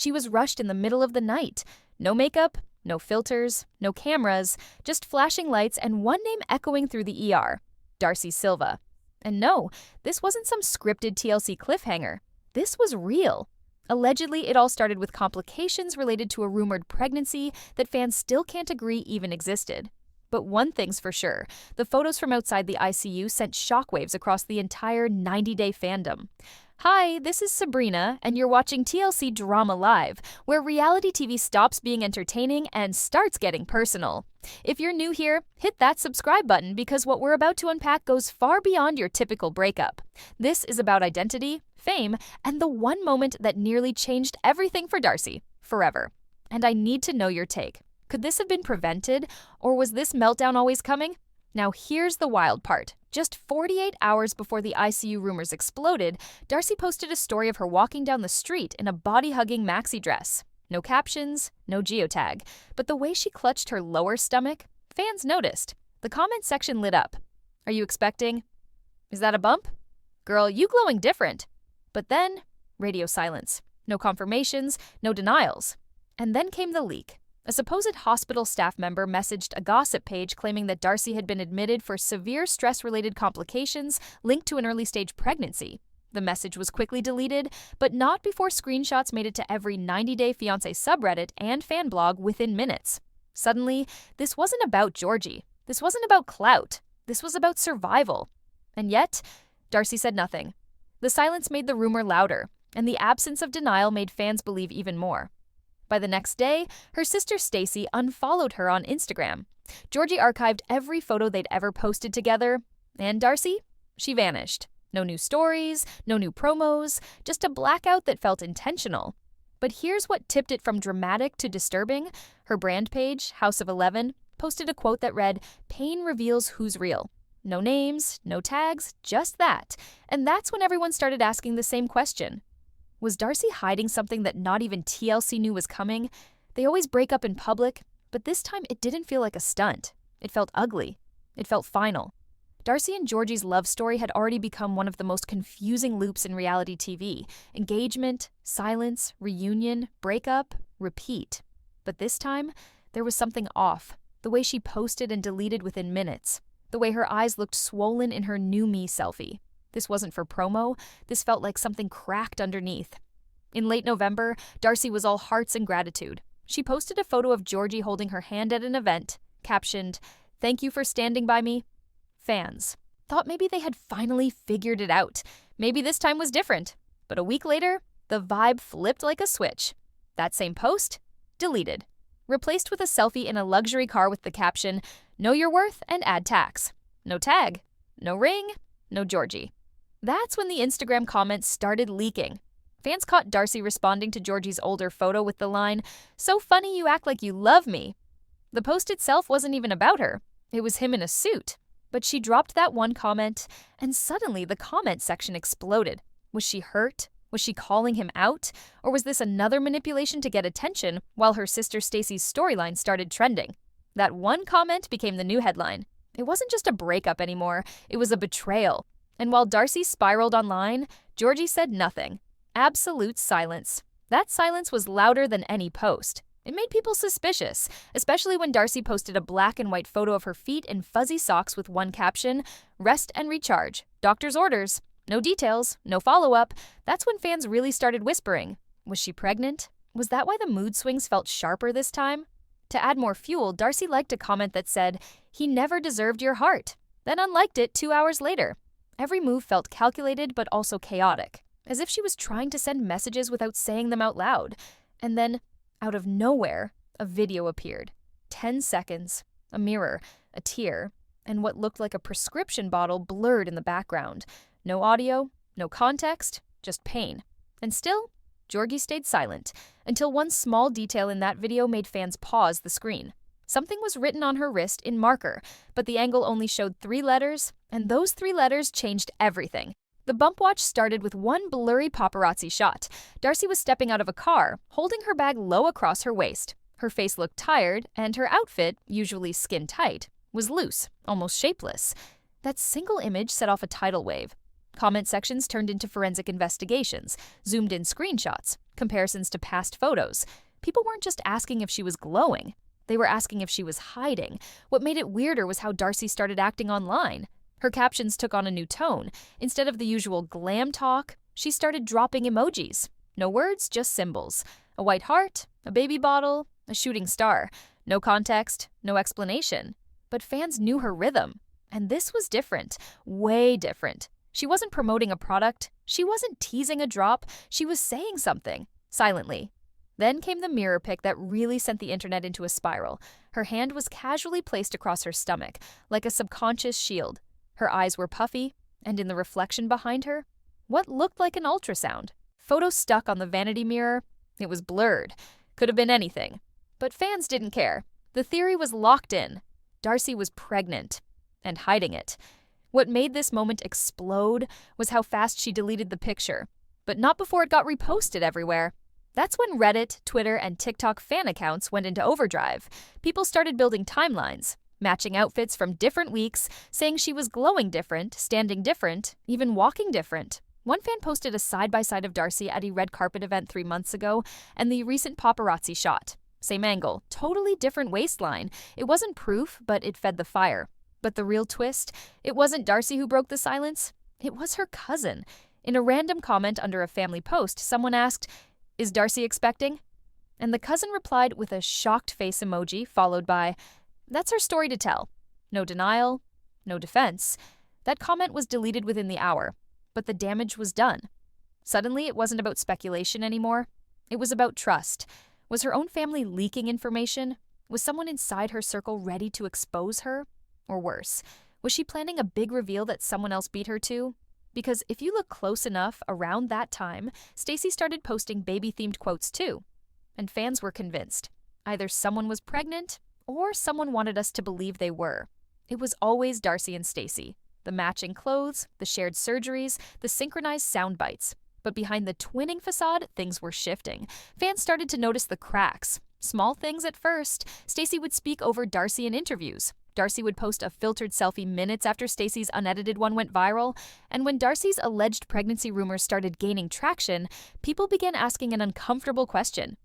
She was rushed in the middle of the night. No makeup, no filters, no cameras, just flashing lights and one name echoing through the ER, Darcey Silva. And no, this wasn't some scripted TLC cliffhanger. This was real. Allegedly, it all started with complications related to a rumored pregnancy that fans still can't agree even existed. But one thing's for sure, the photos from outside the ICU sent shockwaves across the entire 90-day fandom. Hi, this is Sabrina, and you're watching TLC Drama Live, where reality TV stops being entertaining and starts getting personal. If you're new here, hit that subscribe button because what we're about to unpack goes far beyond your typical breakup. This is about identity, fame, and the one moment that nearly changed everything for Darcey, forever. And I need to know your take. Could this have been prevented, or was this meltdown always coming? Now here's the wild part. Just 48 hours before the ICU rumors exploded, Darcey posted a story of her walking down the street in a body-hugging maxi dress. No captions, no geotag, but the way she clutched her lower stomach, fans noticed. The comment section lit up. Are you expecting? Is that a bump? Girl, you glowing different. But then, radio silence. No confirmations, no denials. And then came the leak. A supposed hospital staff member messaged a gossip page claiming that Darcey had been admitted for severe stress-related complications linked to an early-stage pregnancy. The message was quickly deleted, but not before screenshots made it to every 90-day Fiancé subreddit and fan blog within minutes. Suddenly, this wasn't about Georgi. This wasn't about clout. This was about survival. And yet, Darcey said nothing. The silence made the rumor louder, and the absence of denial made fans believe even more. By the next day, her sister Stacey unfollowed her on Instagram. Georgi archived every photo they'd ever posted together. And Darcey? She vanished. No new stories, no new promos, just a blackout that felt intentional. But here's what tipped it from dramatic to disturbing. Her brand page, House of 11, posted a quote that read, "Pain reveals who's real." No names, no tags, just that. And that's when everyone started asking the same question. Was Darcey hiding something that not even TLC knew was coming? They always break up in public, but this time it didn't feel like a stunt. It felt ugly. It felt final. Darcey and Georgi's love story had already become one of the most confusing loops in reality TV. Engagement, silence, reunion, breakup, repeat. But this time, there was something off. The way she posted and deleted within minutes. The way her eyes looked swollen in her new me selfie. This wasn't for promo. This felt like something cracked underneath. In late November, Darcey was all hearts and gratitude. She posted a photo of Georgi holding her hand at an event, captioned, "Thank you for standing by me." Fans thought maybe they had finally figured it out. Maybe this time was different. But a week later, the vibe flipped like a switch. That same post, deleted. Replaced with a selfie in a luxury car with the caption, "Know your worth and add tax." No tag, no ring, no Georgi. That's when the Instagram comments started leaking. Fans caught Darcey responding to Georgi's older photo with the line, "So funny you act like you love me." The post itself wasn't even about her. It was him in a suit. But she dropped that one comment, and suddenly the comment section exploded. Was she hurt? Was she calling him out? Or was this another manipulation to get attention while her sister Stacey's storyline started trending? That one comment became the new headline. It wasn't just a breakup anymore, it was a betrayal. And while Darcey spiraled online, Georgi said nothing. Absolute silence. That silence was louder than any post. It made people suspicious, especially when Darcey posted a black and white photo of her feet in fuzzy socks with one caption, "Rest and recharge. Doctor's orders." No details, no follow-up. That's when fans really started whispering. Was she pregnant? Was that why the mood swings felt sharper this time? To add more fuel, Darcey liked a comment that said, "He never deserved your heart," then unliked it 2 hours later. Every move felt calculated but also chaotic, as if she was trying to send messages without saying them out loud. And then, out of nowhere, a video appeared. 10 seconds, a mirror, a tear, and what looked like a prescription bottle blurred in the background. No audio, no context, just pain. And still, Georgi stayed silent, until one small detail in that video made fans pause the screen. Something was written on her wrist in marker, but the angle only showed 3 letters, and those 3 letters changed everything. The bump watch started with one blurry paparazzi shot. Darcey was stepping out of a car, holding her bag low across her waist. Her face looked tired, and her outfit, usually skin-tight, was loose, almost shapeless. That single image set off a tidal wave. Comment sections turned into forensic investigations, zoomed-in screenshots, comparisons to past photos. People weren't just asking if she was glowing. They were asking if she was hiding. What made it weirder was how Darcey started acting online. Her captions took on a new tone. Instead of the usual glam talk, she started dropping emojis. No words, just symbols. A white heart, a baby bottle, a shooting star. No context, no explanation. But fans knew her rhythm. And this was different, way different. She wasn't promoting a product. She wasn't teasing a drop. She was saying something, silently. Then came the mirror pic that really sent the internet into a spiral. Her hand was casually placed across her stomach, like a subconscious shield. Her eyes were puffy, and in the reflection behind her, what looked like an ultrasound. Photo stuck on the vanity mirror. It was blurred. Could have been anything. But fans didn't care. The theory was locked in. Darcey was pregnant, and hiding it. What made this moment explode was how fast she deleted the picture, but not before it got reposted everywhere. That's when Reddit, Twitter, and TikTok fan accounts went into overdrive. People started building timelines, matching outfits from different weeks, saying she was glowing different, standing different, even walking different. One fan posted a side-by-side of Darcey at a red carpet event 3 months ago and the recent paparazzi shot. Same angle, totally different waistline. It wasn't proof, but it fed the fire. But the real twist, it wasn't Darcey who broke the silence. It was her cousin. In a random comment under a family post, someone asked, "Is Darcey expecting?" And the cousin replied with a shocked face emoji, followed by, "That's her story to tell." No denial, no defense. That comment was deleted within the hour, but the damage was done. Suddenly, it wasn't about speculation anymore. It was about trust. Was her own family leaking information? Was someone inside her circle ready to expose her? Or worse, was she planning a big reveal that someone else beat her to? Because if you look close enough, around that time, Stacey started posting baby-themed quotes too. And fans were convinced. Either someone was pregnant, or someone wanted us to believe they were. It was always Darcey and Stacey. The matching clothes, the shared surgeries, the synchronized sound bites. But behind the twinning facade, things were shifting. Fans started to notice the cracks. Small things at first. Stacey would speak over Darcey in interviews. Darcey would post a filtered selfie minutes after Stacey's unedited one went viral. And when Darcey's alleged pregnancy rumors started gaining traction, people began asking an uncomfortable question.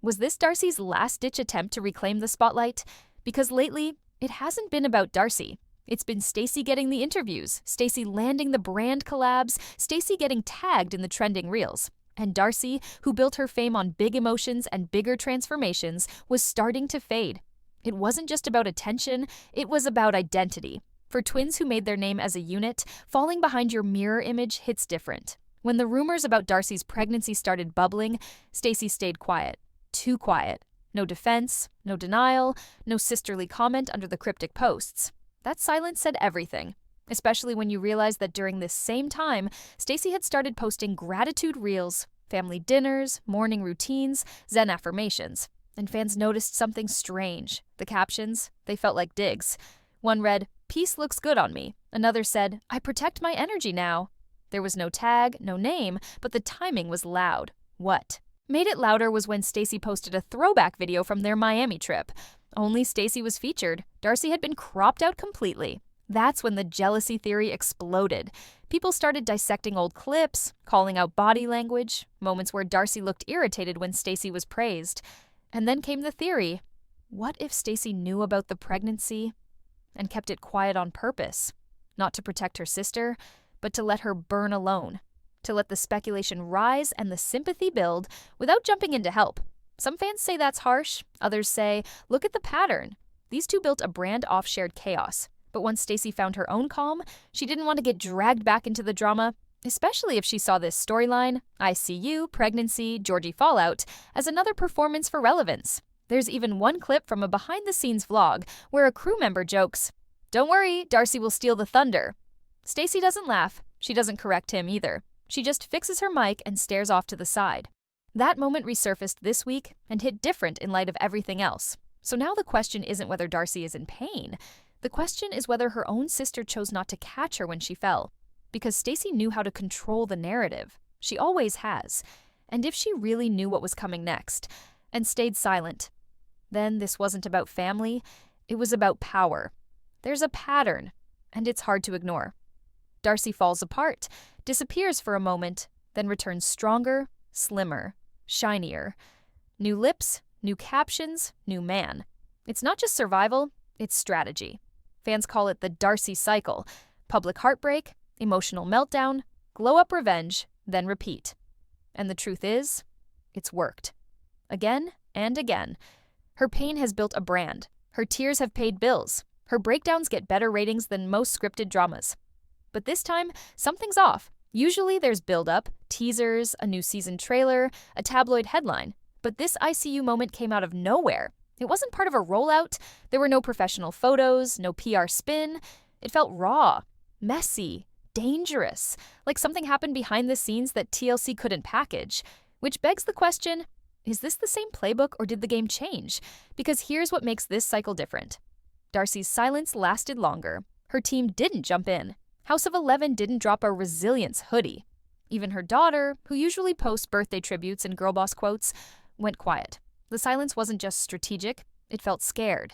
Was this Darcey's last-ditch attempt to reclaim the spotlight? Because lately, it hasn't been about Darcey. It's been Stacey getting the interviews, Stacey landing the brand collabs, Stacey getting tagged in the trending reels. And Darcey, who built her fame on big emotions and bigger transformations, was starting to fade. It wasn't just about attention, it was about identity. For twins who made their name as a unit, falling behind your mirror image hits different. When the rumors about Darcey's pregnancy started bubbling, Stacey stayed quiet. Too quiet. No defense, no denial, no sisterly comment under the cryptic posts. That silence said everything, especially when you realize that during this same time, Stacey had started posting gratitude reels, family dinners, morning routines, Zen affirmations. And fans noticed something strange. The captions, they felt like digs. One read, "Peace looks good on me." Another said, "I protect my energy now." There was no tag, no name, but the timing was loud. What made it louder was when Stacey posted a throwback video from their Miami trip. Only Stacey was featured. Darcey had been cropped out completely. That's when the jealousy theory exploded. People started dissecting old clips, calling out body language, moments where Darcey looked irritated when Stacey was praised. And then came the theory. What if Stacey knew about the pregnancy and kept it quiet on purpose? Not to protect her sister, but to let her burn alone. To let the speculation rise and the sympathy build without jumping in to help. Some fans say that's harsh. Others say, look at the pattern. These two built a brand off shared chaos. But once Stacey found her own calm, she didn't want to get dragged back into the drama, especially if she saw this storyline, ICU, pregnancy, Georgi fallout, as another performance for relevance. There's even one clip from a behind-the-scenes vlog where a crew member jokes, "Don't worry, Darcey will steal the thunder." Stacey doesn't laugh. She doesn't correct him either. She just fixes her mic and stares off to the side. That moment resurfaced this week and hit different in light of everything else. So now the question isn't whether Darcey is in pain. The question is whether her own sister chose not to catch her when she fell. Because Stacey knew how to control the narrative. She always has. And if she really knew what was coming next, and stayed silent, then this wasn't about family, it was about power. There's a pattern, and it's hard to ignore. Darcey falls apart. disappears for a moment, then returns stronger, slimmer, shinier. New lips, new captions, new man. It's not just survival, it's strategy. Fans call it the Darcey cycle: public heartbreak, emotional meltdown, glow-up revenge, then repeat. And the truth is, it's worked. Again and again. Her pain has built a brand. Her tears have paid bills. Her breakdowns get better ratings than most scripted dramas. But this time, something's off. Usually there's build-up, teasers, a new season trailer, a tabloid headline. But this ICU moment came out of nowhere. It wasn't part of a rollout. There were no professional photos, no PR spin. It felt raw, messy, dangerous, like something happened behind the scenes that TLC couldn't package. Which begs the question, is this the same playbook or did the game change? Because here's what makes this cycle different. Darcey's silence lasted longer. Her team didn't jump in. House of 11 didn't drop a resilience hoodie. Even her daughter, who usually posts birthday tributes and girlboss quotes, went quiet. The silence wasn't just strategic, it felt scared.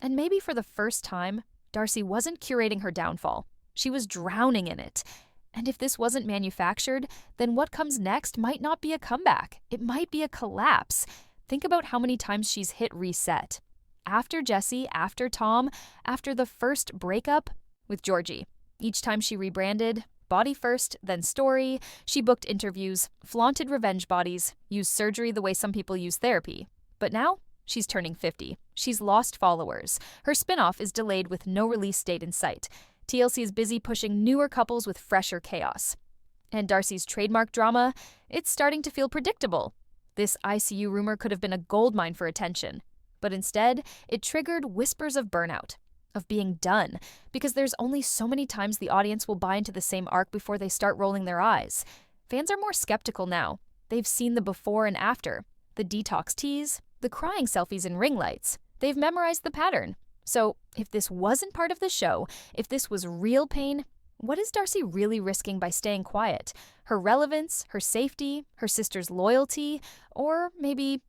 And maybe for the first time, Darcey wasn't curating her downfall. She was drowning in it. And if this wasn't manufactured, then what comes next might not be a comeback. It might be a collapse. Think about how many times she's hit reset. After Jesse, after Tom, after the first breakup with Georgi. Each time she rebranded, body first, then story, she booked interviews, flaunted revenge bodies, used surgery the way some people use therapy. But now, she's turning 50. She's lost followers. Her spinoff is delayed with no release date in sight. TLC is busy pushing newer couples with fresher chaos. And Darcey's trademark drama, it's starting to feel predictable. This ICU rumor could have been a goldmine for attention. But instead, it triggered whispers of burnout, of being done, because there's only so many times the audience will buy into the same arc before they start rolling their eyes. Fans are more skeptical now. They've seen the before and after, the detox teas, the crying selfies and ring lights. They've memorized the pattern. So, if this wasn't part of the show, if this was real pain, what is Darcey really risking by staying quiet? Her relevance, her safety, her sister's loyalty, or maybe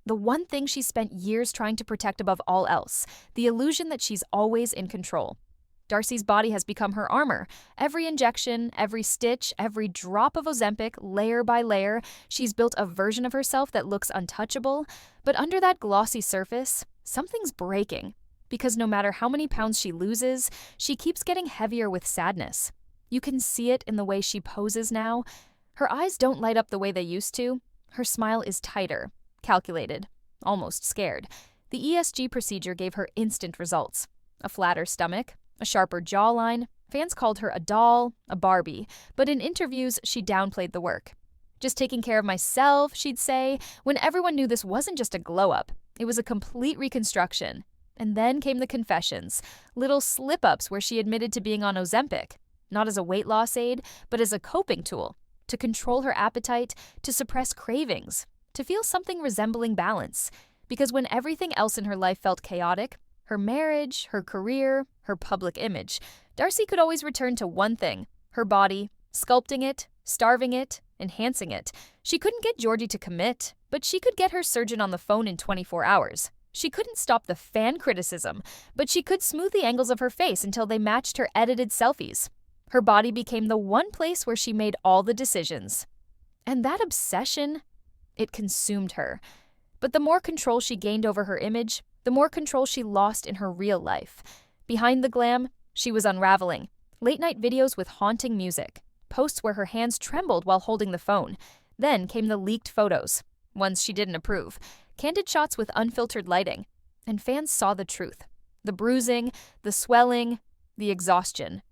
the one thing she spent years trying to protect above all else, the illusion that she's always in control. Darcey's body has become her armor. Every injection, every stitch, every drop of Ozempic, layer by layer, she's built a version of herself that looks untouchable. But under that glossy surface, something's breaking. Because no matter how many pounds she loses, she keeps getting heavier with sadness. You can see it in the way she poses now. Her eyes don't light up the way they used to. Her smile is tighter, calculated, almost scared. The ESG procedure gave her instant results. A flatter stomach, a sharper jawline. Fans called her a doll, a Barbie, but in interviews she downplayed the work. Just taking care of myself, she'd say, when everyone knew this wasn't just a glow-up. It was a complete reconstruction. And then came the confessions, little slip-ups where she admitted to being on Ozempic, not as a weight loss aid, but as a coping tool, to control her appetite, to suppress cravings, to feel something resembling balance. Because when everything else in her life felt chaotic, her marriage, her career, her public image, Darcey could always return to one thing, her body, sculpting it, starving it, enhancing it. She couldn't get Georgi to commit, but she could get her surgeon on the phone in 24 hours. She couldn't stop the fan criticism, but she could smooth the angles of her face until they matched her edited selfies. Her body became the one place where she made all the decisions. And that obsession, it consumed her. But the more control she gained over her image, the more control she lost in her real life. Behind the glam, she was unraveling. Late-night videos with haunting music, posts where her hands trembled while holding the phone. Then came the leaked photos, ones she didn't approve. Candid shots with unfiltered lighting, and fans saw the truth. The bruising, the swelling, the exhaustion.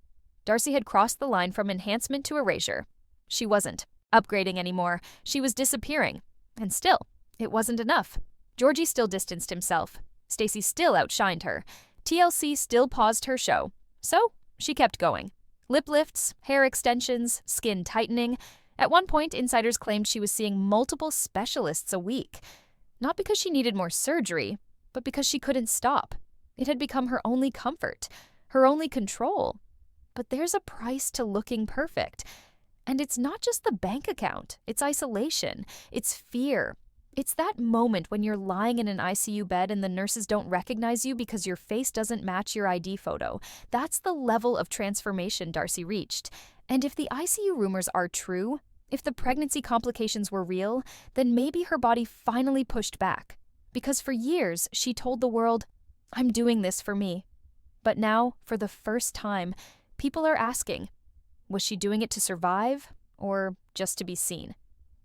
Darcey had crossed the line from enhancement to erasure. She wasn't upgrading anymore. She was disappearing. And still, it wasn't enough. Georgi still distanced himself. Stacey still outshined her. TLC still paused her show. So, she kept going. Lip lifts, hair extensions, skin tightening. At one point, insiders claimed she was seeing multiple specialists a week. Not because she needed more surgery, but because she couldn't stop. It had become her only comfort, her only control. But there's a price to looking perfect. And it's not just the bank account. It's isolation. It's fear. It's that moment when you're lying in an ICU bed and the nurses don't recognize you because your face doesn't match your ID photo. That's the level of transformation Darcey reached. And if the ICU rumors are true, if the pregnancy complications were real, then maybe her body finally pushed back. Because for years, she told the world, "I'm doing this for me." But now, for the first time, people are asking, was she doing it to survive or just to be seen?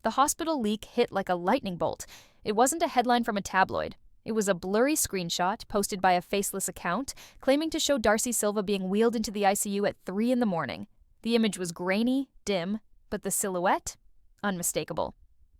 The hospital leak hit like a lightning bolt. It wasn't a headline from a tabloid. It was a blurry screenshot posted by a faceless account claiming to show Darcey Silva being wheeled into the ICU at 3 in the morning. The image was grainy, dim, but the silhouette? Unmistakable.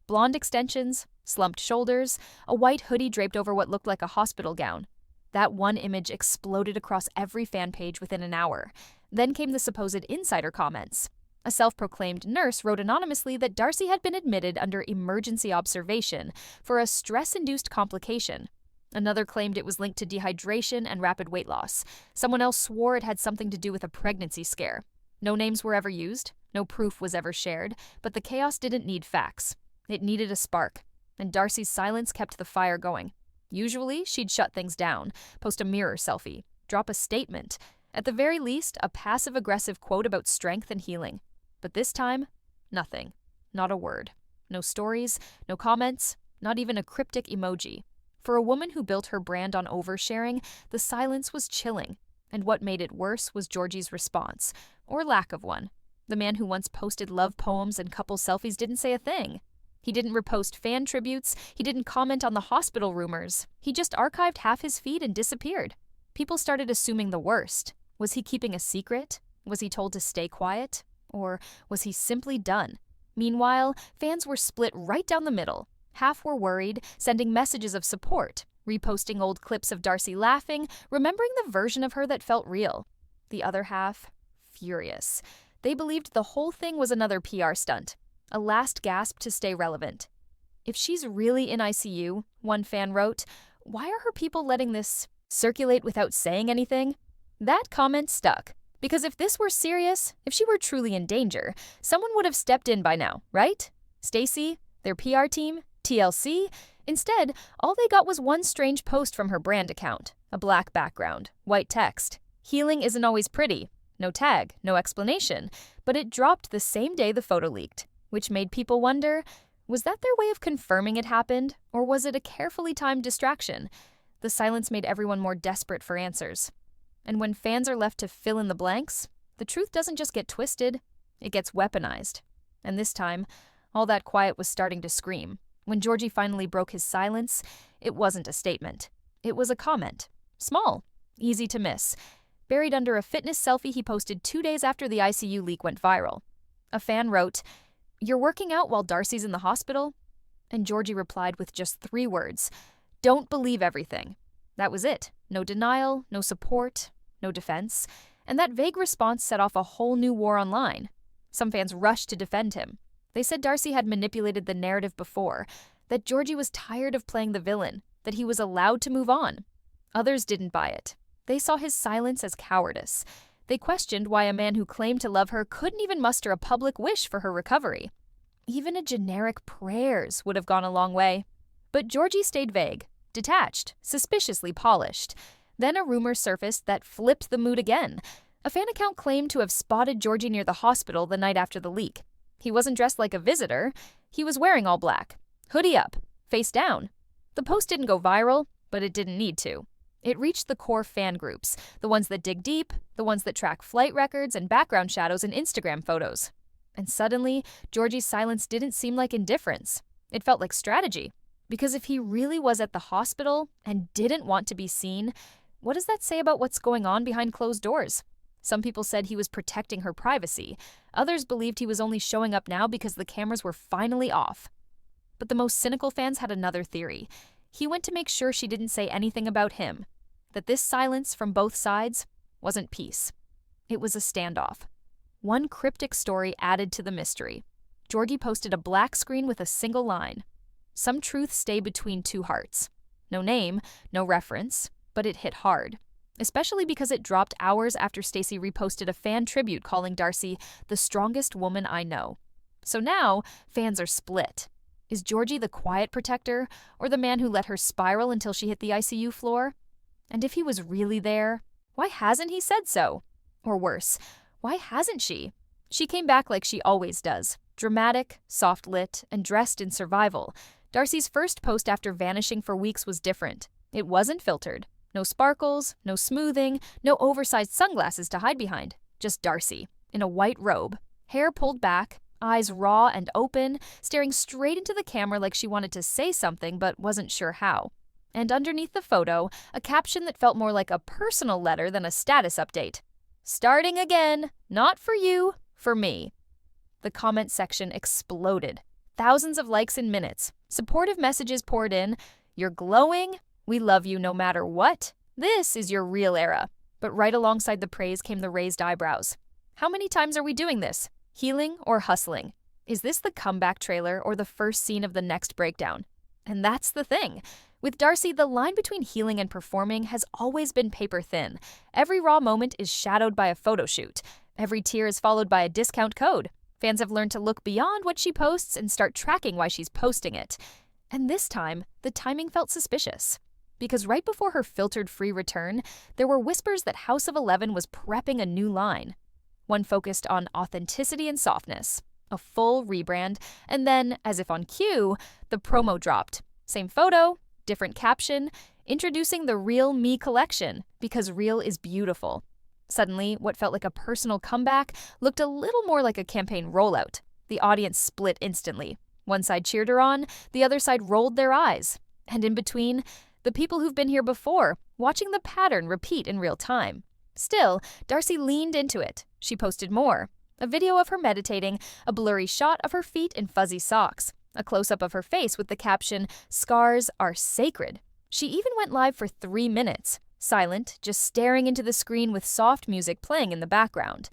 Blonde extensions, slumped shoulders, a white hoodie draped over what looked like a hospital gown. That one image exploded across every fan page within an hour. Then came the supposed insider comments. A self-proclaimed nurse wrote anonymously that Darcey had been admitted under emergency observation for a stress-induced complication. Another claimed it was linked to dehydration and rapid weight loss. Someone else swore it had something to do with a pregnancy scare. No names were ever used, no proof was ever shared, but the chaos didn't need facts. It needed a spark, and Darcey's silence kept the fire going. Usually, she'd shut things down, post a mirror selfie, drop a statement, at the very least, a passive-aggressive quote about strength and healing. But this time, nothing. Not a word. No stories, no comments, not even a cryptic emoji. For a woman who built her brand on oversharing, the silence was chilling. And what made it worse was Georgi's response, or lack of one. The man who once posted love poems and couple selfies didn't say a thing. He didn't repost fan tributes, he didn't comment on the hospital rumors. He just archived half his feed and disappeared. People started assuming the worst. Was he keeping a secret? Was he told to stay quiet? Or was he simply done? Meanwhile, fans were split right down the middle. Half were worried, sending messages of support, reposting old clips of Darcey laughing, remembering the version of her that felt real. The other half, furious. They believed the whole thing was another PR stunt, a last gasp to stay relevant. If she's really in ICU, one fan wrote, why are her people letting this circulate without saying anything? That comment stuck. Because if this were serious, if she were truly in danger, someone would have stepped in by now, right? Stacey, their PR team, TLC? Instead, all they got was one strange post from her brand account. A black background, white text. Healing isn't always pretty. No tag, no explanation. But it dropped the same day the photo leaked, which made people wonder, was that their way of confirming it happened, or was it a carefully timed distraction? The silence made everyone more desperate for answers. And when fans are left to fill in the blanks, the truth doesn't just get twisted, it gets weaponized. And this time, all that quiet was starting to scream. When Georgi finally broke his silence, it wasn't a statement. It was a comment. Small, easy to miss. Buried under a fitness selfie he posted 2 days after the ICU leak went viral. A fan wrote, "You're working out while Darcey's in the hospital?" And Georgi replied with just 3 words, "Don't believe everything." That was it. No denial, no support, no defense. And that vague response set off a whole new war online. Some fans rushed to defend him. They said Darcey had manipulated the narrative before, that Georgi was tired of playing the villain, that he was allowed to move on. Others didn't buy it. They saw his silence as cowardice. They questioned why a man who claimed to love her couldn't even muster a public wish for her recovery. Even a generic prayers would have gone a long way. But Georgi stayed vague, detached, suspiciously polished. Then a rumor surfaced that flipped the mood again. A fan account claimed to have spotted Georgi near the hospital the night after the leak. He wasn't dressed like a visitor. He was wearing all black. Hoodie up, face down. The post didn't go viral, but it didn't need to. It reached the core fan groups, the ones that dig deep, the ones that track flight records and background shadows in Instagram photos. And suddenly, Georgi's silence didn't seem like indifference. It felt like strategy. Because if he really was at the hospital and didn't want to be seen, what does that say about what's going on behind closed doors? Some people said he was protecting her privacy. Others believed he was only showing up now because the cameras were finally off. But the most cynical fans had another theory. He went to make sure she didn't say anything about him. That this silence from both sides wasn't peace. It was a standoff. One cryptic story added to the mystery. Georgi posted a black screen with a single line. Some truths stay between 2 hearts. No name, no reference, but it hit hard. Especially because it dropped hours after Stacey reposted a fan tribute calling Darcey the strongest woman I know. So now, fans are split. Is Georgi the quiet protector, or the man who let her spiral until she hit the ICU floor? And if he was really there, why hasn't he said so? Or worse, why hasn't she? She came back like she always does, dramatic, soft-lit, and dressed in survival. Darcey's first post after vanishing for weeks was different. It wasn't filtered. No sparkles, no smoothing, no oversized sunglasses to hide behind. Just Darcey, in a white robe, hair pulled back, eyes raw and open, staring straight into the camera like she wanted to say something but wasn't sure how. And underneath the photo, a caption that felt more like a personal letter than a status update. "Starting again. Not for you, for me." The comment section exploded. Thousands of likes in minutes. Supportive messages poured in. "You're glowing. We love you no matter what. This is your real era." But right alongside the praise came the raised eyebrows. How many times are we doing this? Healing or hustling? Is this the comeback trailer or the first scene of the next breakdown? And that's the thing. With Darcey, the line between healing and performing has always been paper thin. Every raw moment is shadowed by a photo shoot. Every tear is followed by a discount code. Fans have learned to look beyond what she posts and start tracking why she's posting it. And this time, the timing felt suspicious. Because right before her filtered-free return, there were whispers that House of 11 was prepping a new line. One focused on authenticity and softness, a full rebrand, and then, as if on cue, the promo dropped. Same photo, different caption, introducing the Real Me collection, because real is beautiful. Suddenly, what felt like a personal comeback looked a little more like a campaign rollout. The audience split instantly. One side cheered her on, the other side rolled their eyes. And in between, the people who've been here before, watching the pattern repeat in real time. Still, Darcey leaned into it. She posted more. A video of her meditating, a blurry shot of her feet in fuzzy socks, a close-up of her face with the caption, "Scars are sacred." She even went live for 3 minutes, silent, just staring into the screen with soft music playing in the background.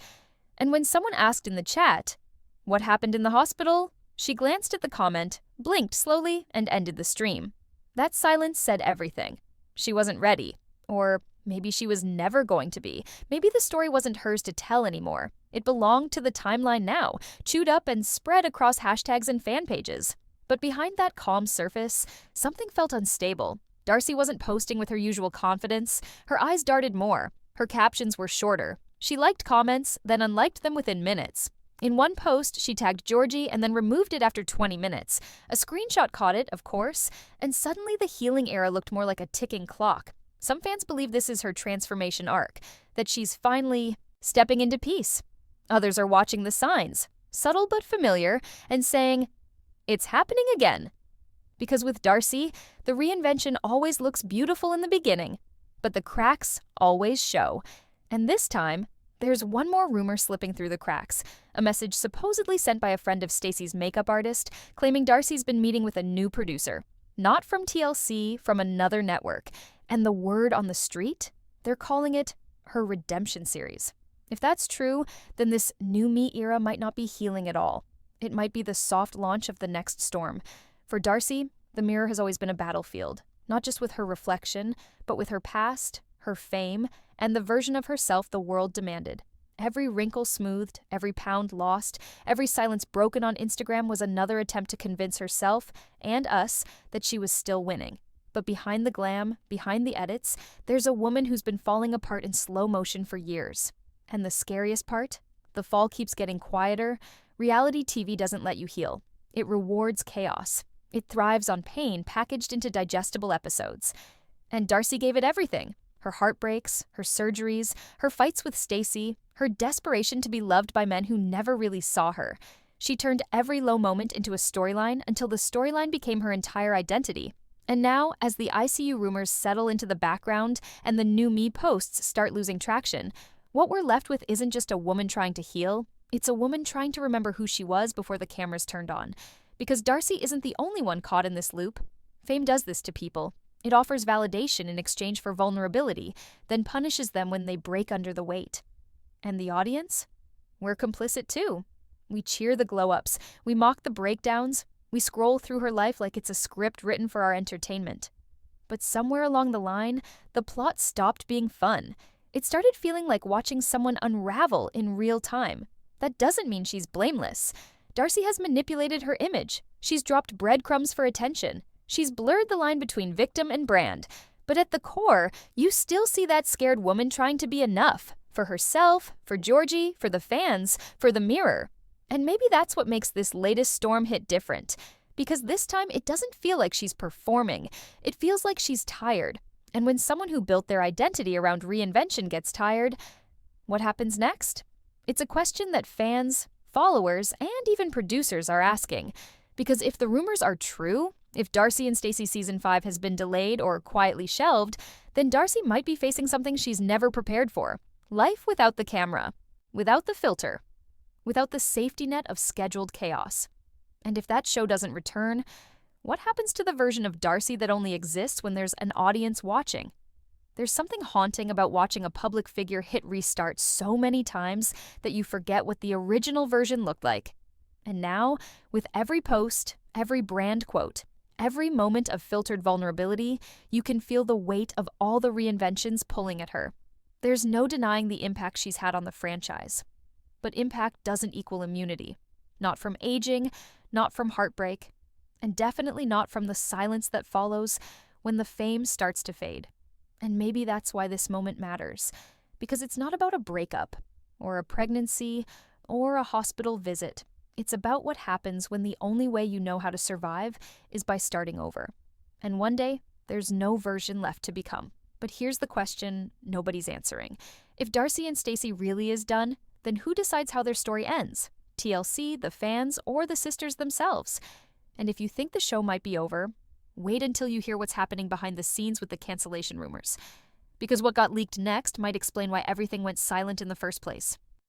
And when someone asked in the chat, "What happened in the hospital?" she glanced at the comment, blinked slowly, and ended the stream. That silence said everything. She wasn't ready. Or maybe she was never going to be. Maybe the story wasn't hers to tell anymore. It belonged to the timeline now, chewed up and spread across hashtags and fan pages. But behind that calm surface, something felt unstable. Darcey wasn't posting with her usual confidence. Her eyes darted more. Her captions were shorter. She liked comments, then unliked them within minutes. In one post, she tagged Georgi and then removed it after 20 minutes. A screenshot caught it, of course, and suddenly the healing era looked more like a ticking clock. Some fans believe this is her transformation arc, that she's finally stepping into peace. Others are watching the signs, subtle but familiar, and saying, "It's happening again." Because with Darcey, the reinvention always looks beautiful in the beginning, but the cracks always show. And this time, there's one more rumor slipping through the cracks, a message supposedly sent by a friend of Stacey's makeup artist, claiming Darcey's been meeting with a new producer. Not from TLC, from another network. And the word on the street? They're calling it her redemption series. If that's true, then this new me era might not be healing at all. It might be the soft launch of the next storm. For Darcey, the mirror has always been a battlefield, not just with her reflection, but with her past, her fame, and the version of herself the world demanded. Every wrinkle smoothed, every pound lost, every silence broken on Instagram was another attempt to convince herself and us that she was still winning. But behind the glam, behind the edits, there's a woman who's been falling apart in slow motion for years. And the scariest part? The fall keeps getting quieter. Reality TV doesn't let you heal. It rewards chaos. It thrives on pain packaged into digestible episodes. And Darcey gave it everything. Her heartbreaks, her surgeries, her fights with Stacey, her desperation to be loved by men who never really saw her. She turned every low moment into a storyline until the storyline became her entire identity. And now, as the ICU rumors settle into the background and the new me posts start losing traction, what we're left with isn't just a woman trying to heal, it's a woman trying to remember who she was before the cameras turned on. Because Darcey isn't the only one caught in this loop. Fame does this to people. It offers validation in exchange for vulnerability, then punishes them when they break under the weight. And the audience? We're complicit too. We cheer the glow-ups, we mock the breakdowns, we scroll through her life like it's a script written for our entertainment. But somewhere along the line, the plot stopped being fun. It started feeling like watching someone unravel in real time. That doesn't mean she's blameless. Darcey has manipulated her image. She's dropped breadcrumbs for attention. She's blurred the line between victim and brand. But at the core, you still see that scared woman trying to be enough, For herself, for Georgi, for the fans, for the mirror. And maybe that's what makes this latest storm hit different. Because this time, it doesn't feel like she's performing. It feels like she's tired. And when someone who built their identity around reinvention gets tired, what happens next? It's a question that fans, followers, and even producers are asking. Because if the rumors are true, if Darcey and Stacey Season 5 has been delayed or quietly shelved, then Darcey might be facing something she's never prepared for. Life without the camera, without the filter, without the safety net of scheduled chaos. And if that show doesn't return, what happens to the version of Darcey that only exists when there's an audience watching? There's something haunting about watching a public figure hit restart so many times that you forget what the original version looked like. And now, with every post, every brand quote, every moment of filtered vulnerability, you can feel the weight of all the reinventions pulling at her. There's no denying the impact she's had on the franchise. But impact doesn't equal immunity. Not from aging, not from heartbreak, and definitely not from the silence that follows when the fame starts to fade. And maybe that's why this moment matters, because it's not about a breakup, or a pregnancy, or a hospital visit. It's about what happens when the only way you know how to survive is by starting over. And one day, there's no version left to become. But here's the question nobody's answering. If Darcey and Stacey really is done, then who decides how their story ends? TLC, the fans, or the sisters themselves? And if you think the show might be over, wait until you hear what's happening behind the scenes with the cancellation rumors. Because what got leaked next might explain why everything went silent in the first place.